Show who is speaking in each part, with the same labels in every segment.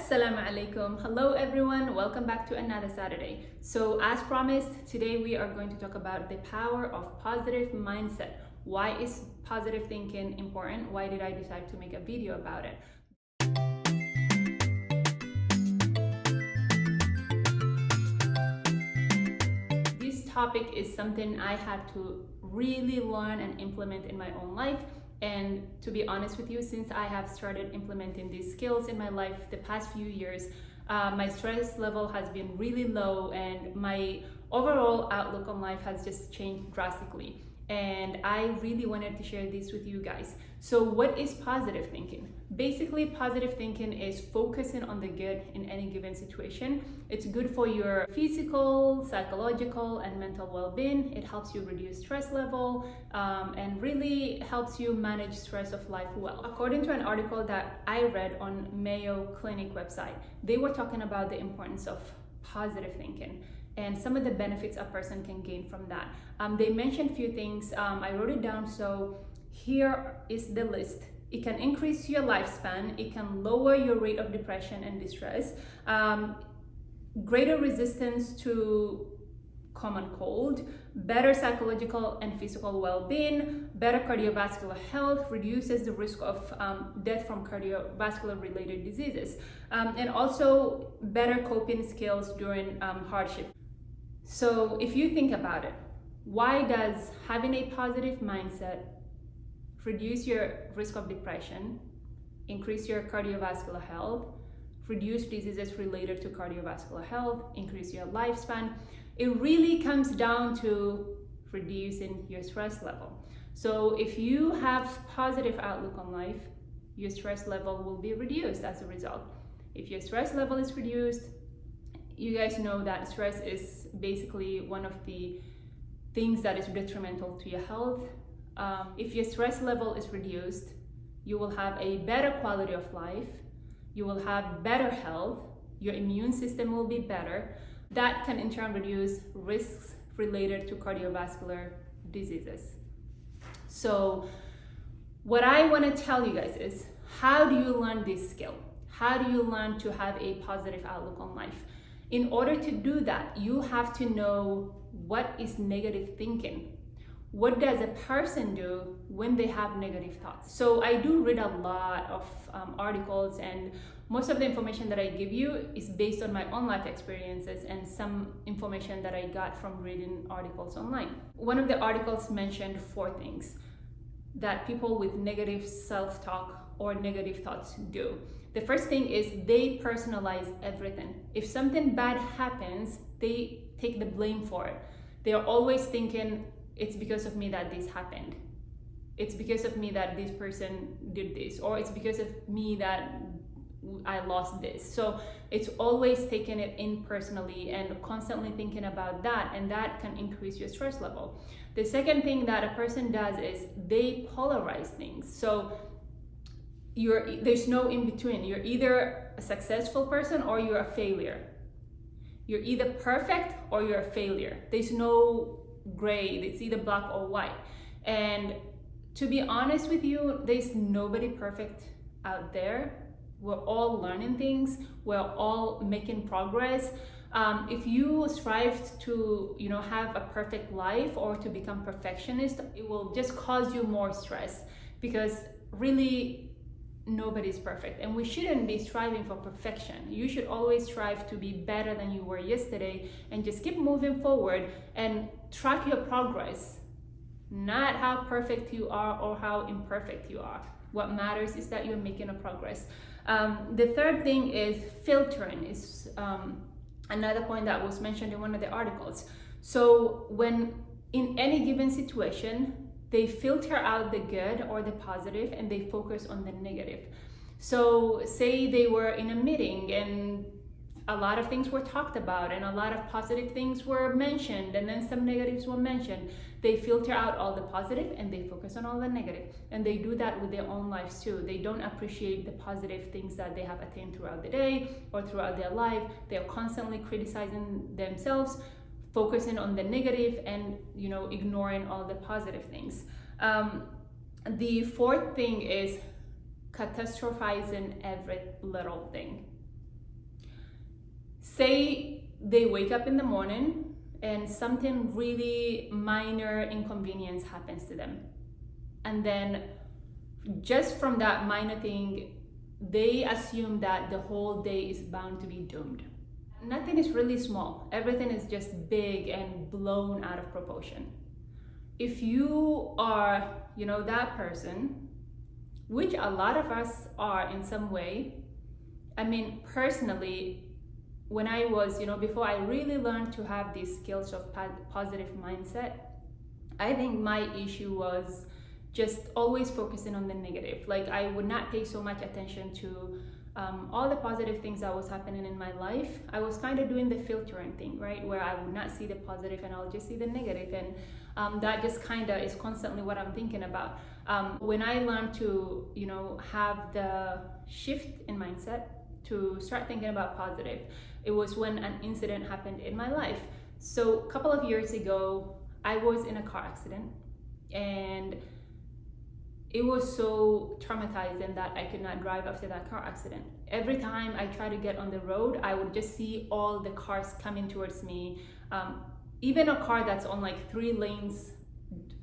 Speaker 1: Assalamu alaikum. Hello everyone, welcome back to another Saturday. So as promised, today we are going to talk about the power of positive mindset. Why is positive thinking important? Why did I decide to make a video about it? This topic is something I had to really learn and implement in my own life. And to be honest with you, since I have started implementing these skills in my life the past few years, my stress level has been really low and my overall outlook on life has just changed drastically. And I really wanted to share this with you guys. So what is positive thinking? Basically, positive thinking is focusing on the good in any given situation. It's good for your physical, psychological, and mental well-being. It helps you reduce stress level and really helps you manage stress of life well. According to an article that I read on Mayo Clinic website, they were talking about the importance of positive thinking and some of the benefits a person can gain from that. They mentioned a few things. I wrote it down, so here is the list. It can increase your lifespan, it can lower your rate of depression and distress, greater resistance to common cold, better psychological and physical well-being, better cardiovascular health, reduces the risk of death from cardiovascular related diseases, and also better coping skills during hardship. So if you think about it, why does having a positive mindset reduce your risk of depression, increase your cardiovascular health, reduce diseases related to cardiovascular health, increase your lifespan? It really comes down to reducing your stress level. So if you have positive outlook on life, your stress level will be reduced as a result. If your stress level is reduced, you guys know that stress is basically one of the things that is detrimental to your health. If your stress level is reduced, you will have a better quality of life, you will have better health, your immune system will be better. That can in turn reduce risks related to cardiovascular diseases. So what I want to tell you guys is, how do you learn this skill? How do you learn to have a positive outlook on life? In order to do that, you have to know what is negative thinking. What does a person do when they have negative thoughts? So I do read a lot of articles, and most of the information that I give you is based on my own life experiences and some information that I got from reading articles online. One of the articles mentioned 4 things that people with negative self-talk or negative thoughts do. The first thing is they personalize everything. If something bad happens, they take the blame for it. They are always thinking, it's because of me that this happened. It's because of me that this person did this, or it's because of me that I lost this. So it's always taking it in personally and constantly thinking about that, and that can increase your stress level. The second thing that a person does is they polarize things. So there's no in between. You're either a successful person or you're a failure. You're either perfect or you're a failure. There's no gray, it's either black or white. And to be honest with you, there's nobody perfect out there. We're all learning things, we're all making progress. If you strive to have a perfect life or to become perfectionist, it will just cause you more stress, because really nobody's perfect, and we shouldn't be striving for perfection. You should always strive to be better than you were yesterday and just keep moving forward and track your progress, not how perfect you are or how imperfect you are. What matters is that you're making a progress. The third thing is filtering, is another point that was mentioned in one of the articles. So when in any given situation, they filter out the good or the positive and they focus on the negative. So say they were in a meeting and a lot of things were talked about and a lot of positive things were mentioned and then some negatives were mentioned. They filter out all the positive and they focus on all the negative. And they do that with their own lives too. They don't appreciate the positive things that they have attained throughout the day or throughout their life. They are constantly criticizing themselves, focusing on the negative and ignoring all the positive things. The fourth thing is catastrophizing every little thing. Say they wake up in the morning and something really minor inconvenience happens to them. And then just from that minor thing, they assume that the whole day is bound to be doomed. Nothing is really small. Everything is just big and blown out of proportion. If you are, that person, which a lot of us are in some way, I mean, personally, when I was, before I really learned to have these skills of positive mindset, I think my issue was just always focusing on the negative. Like, I would not pay so much attention to all the positive things that was happening in my life. I was kind of doing the filtering thing, right? Where I would not see the positive and I'll just see the negative. And that just kind of is constantly what I'm thinking about. When I learned to, have the shift in mindset to start thinking about positive, it was when an incident happened in my life. So a couple of years ago, I was in a car accident, and it was so traumatizing that I could not drive after that car accident. Every time I tried to get on the road, I would just see all the cars coming towards me. Even a car that's on like 3 lanes,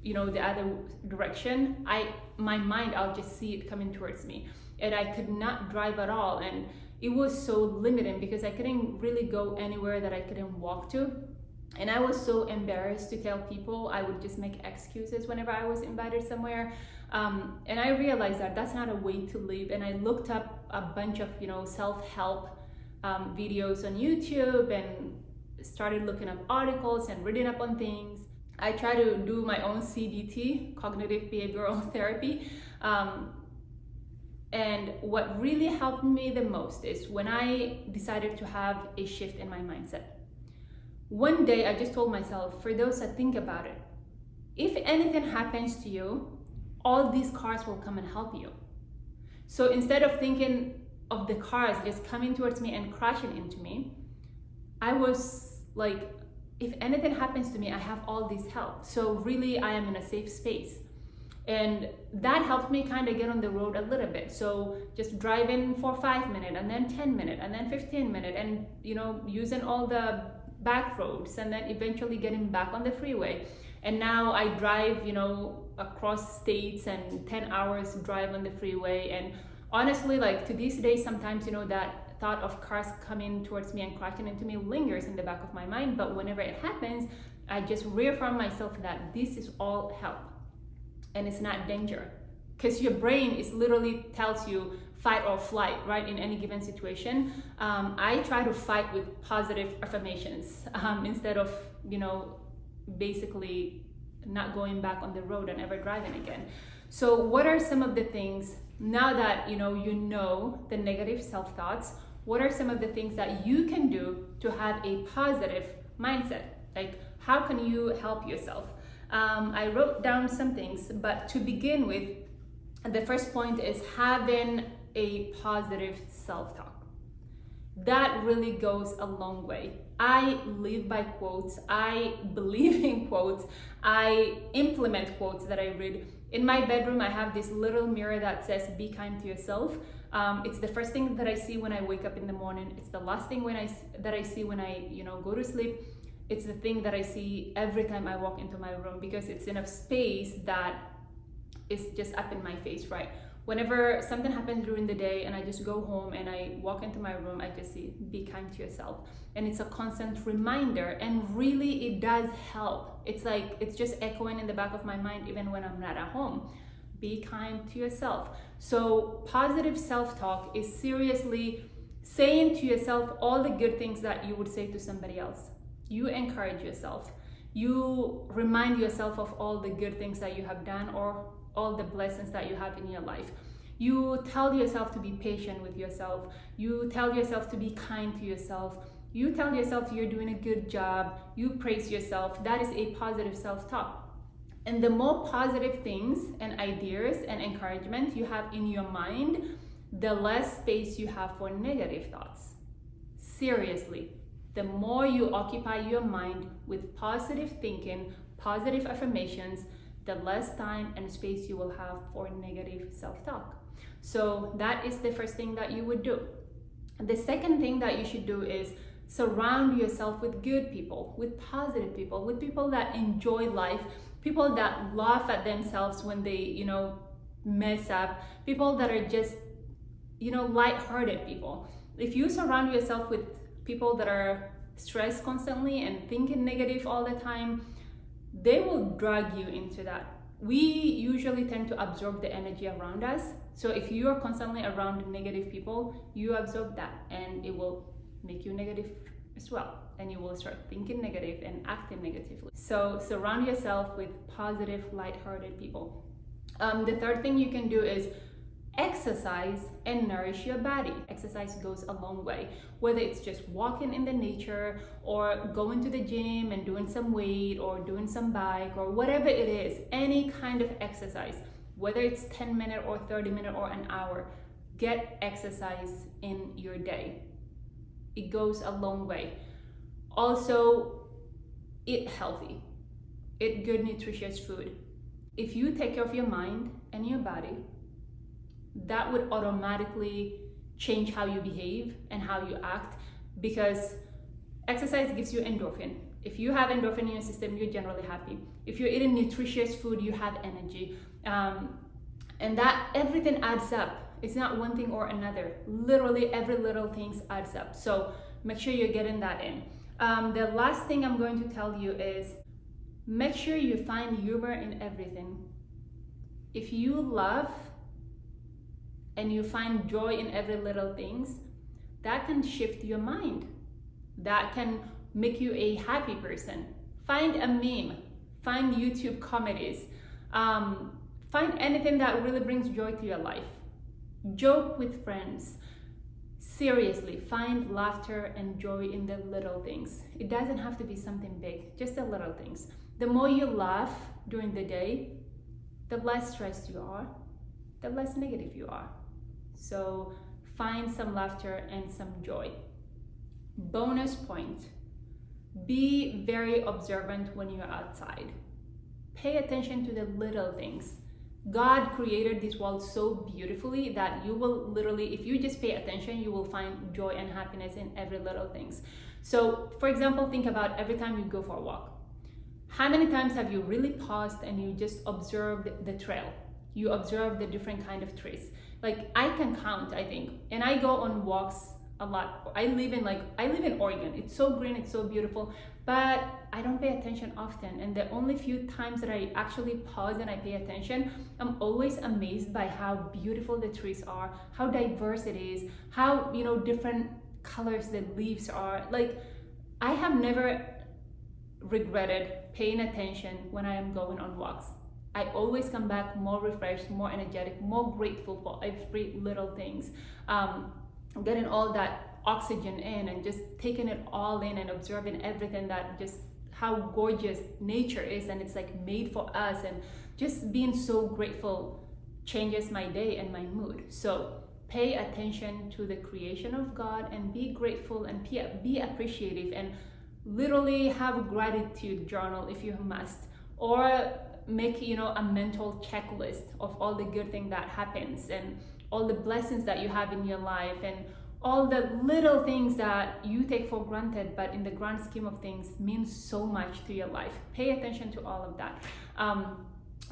Speaker 1: the other direction, I'll just see it coming towards me. And I could not drive at all. And it was so limiting because I couldn't really go anywhere that I couldn't walk to. And I was so embarrassed to tell people. I would just make excuses whenever I was invited somewhere. And I realized that that's not a way to live. And I looked up a bunch of, self-help videos on YouTube and started looking up articles and reading up on things. I try to do my own CBT, cognitive behavioral therapy. And what really helped me the most is when I decided to have a shift in my mindset. One day I just told myself, for those that think about it, if anything happens to you, all these cars will come and help you. So instead of thinking of the cars just coming towards me and crashing into me, I was like, if anything happens to me, I have all this help. So really, I am in a safe space. And that helped me kind of get on the road a little bit. So just driving for 5 minutes and then 10 minutes and then 15 minutes and, using all the back roads and then eventually getting back on the freeway. And now I drive, across states and 10 hours drive on the freeway. And honestly, like to this day, sometimes, that thought of cars coming towards me and crashing into me lingers in the back of my mind. But whenever it happens, I just reaffirm myself that this is all help and it's not danger. Because your brain is literally tells you fight or flight, right? In any given situation. I try to fight with positive affirmations instead of, basically not going back on the road and ever driving again. So what are some of the things, now that you know the negative self-thoughts, what are some of the things that you can do to have a positive mindset? Like, how can you help yourself? I wrote down some things, but to begin with, the first point is having a positive self-talk. That really goes a long way. I live by quotes. I believe in quotes. I implement quotes that I read. In my bedroom, I have this little mirror that says, "Be kind to yourself." It's the first thing that I see when I wake up in the morning. It's the last thing that I see when I, go to sleep. It's the thing that I see every time I walk into my room because it's in a space that is just up in my face, right? Whenever something happens during the day and I just go home and I walk into my room, I just see, "Be kind to yourself." And it's a constant reminder, and really it does help. It's like, it's just echoing in the back of my mind even when I'm not at home. Be kind to yourself. So positive self-talk is seriously saying to yourself all the good things that you would say to somebody else. You encourage yourself. You remind yourself of all the good things that you have done or all the blessings that you have in your life. You tell yourself to be patient with yourself. You tell yourself to be kind to yourself. You tell yourself you're doing a good job. You praise yourself. That is a positive self-talk. And the more positive things and ideas and encouragement you have in your mind, the less space you have for negative thoughts. Seriously, the more you occupy your mind with positive thinking, positive affirmations, the less time and space you will have for negative self-talk. So that is the first thing that you would do. The second thing that you should do is Surround yourself with good people, with positive people, with people that enjoy life, people that laugh at themselves when they, mess up, people that are just, light-hearted people. If you surround yourself with people that are stressed constantly and thinking negative all the time, they will drag you into that. We usually tend to absorb the energy around us. So if you are constantly around negative people, you absorb that and it will make you negative as well. And you will start thinking negative and acting negatively. So surround yourself with positive, light-hearted people. The third thing you can do is exercise and nourish your body. Exercise goes a long way, whether it's just walking in the nature or going to the gym and doing some weight or doing some bike or whatever it is, any kind of exercise, whether it's 10 minutes or 30 minutes or an hour, get exercise in your day. It goes a long way. Also, eat healthy, eat good nutritious food. If you take care of your mind and your body, that would automatically change how you behave and how you act, because exercise gives you endorphin. If you have endorphin in your system, you're generally happy. If you're eating nutritious food, you have energy. And that everything adds up. It's not one thing or another. Literally every little thing adds up. So make sure you're getting that in. The last thing I'm going to tell you is make sure you find humor in everything. If you love and you find joy in every little things, that can shift your mind. That can make you a happy person. Find a meme, find YouTube comedies, find anything that really brings joy to your life. Joke with friends. Seriously, find laughter and joy in the little things. It doesn't have to be something big, just the little things. The more you laugh during the day, the less stressed you are, the less negative you are. So find some laughter and some joy. Bonus point, be very observant when you're outside. Pay attention to the little things. God created this world so beautifully that you will literally, if you just pay attention, you will find joy and happiness in every little things. So for example, think about every time you go for a walk. How many times have you really paused and you just observed the trail? You observe the different kind of trees. Like I can count, I think, and I go on walks a lot. I live in Oregon. It's so green, it's so beautiful, but I don't pay attention often. And the only few times that I actually pause and I pay attention, I'm always amazed by how beautiful the trees are, how diverse it is, how, different colors the leaves are. Like I have never regretted paying attention when I am going on walks. I always come back more refreshed, more energetic, more grateful for every little things. Getting all that oxygen in and just taking it all in and observing everything, that just how gorgeous nature is, and it's like made for us, and just being so grateful changes my day and my mood. So pay attention to the creation of God and be grateful and be appreciative, and literally have a gratitude journal if you must, or make a mental checklist of all the good things that happens and all the blessings that you have in your life and all the little things that you take for granted, but in the grand scheme of things means so much to your life. Pay attention to all of that.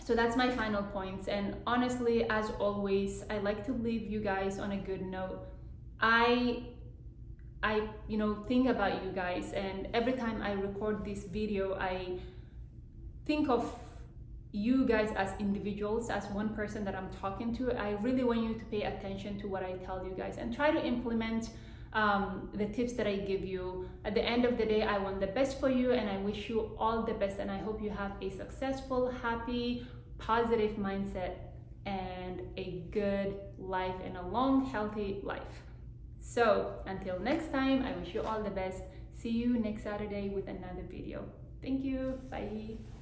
Speaker 1: So that's my final points. And honestly, as always, I like to leave you guys on a good note. I think about you guys, and every time I record this video, I think of you guys as individuals, as one person that I'm talking to. I really want you to pay attention to what I tell you guys and try to implement the tips that I give you. At the end of the day, I want the best for you, and I wish you all the best, and I hope you have a successful, happy, positive mindset and a good life and a long, healthy life. So until next time, I wish you all the best. See you next Saturday with another video. Thank you. Bye.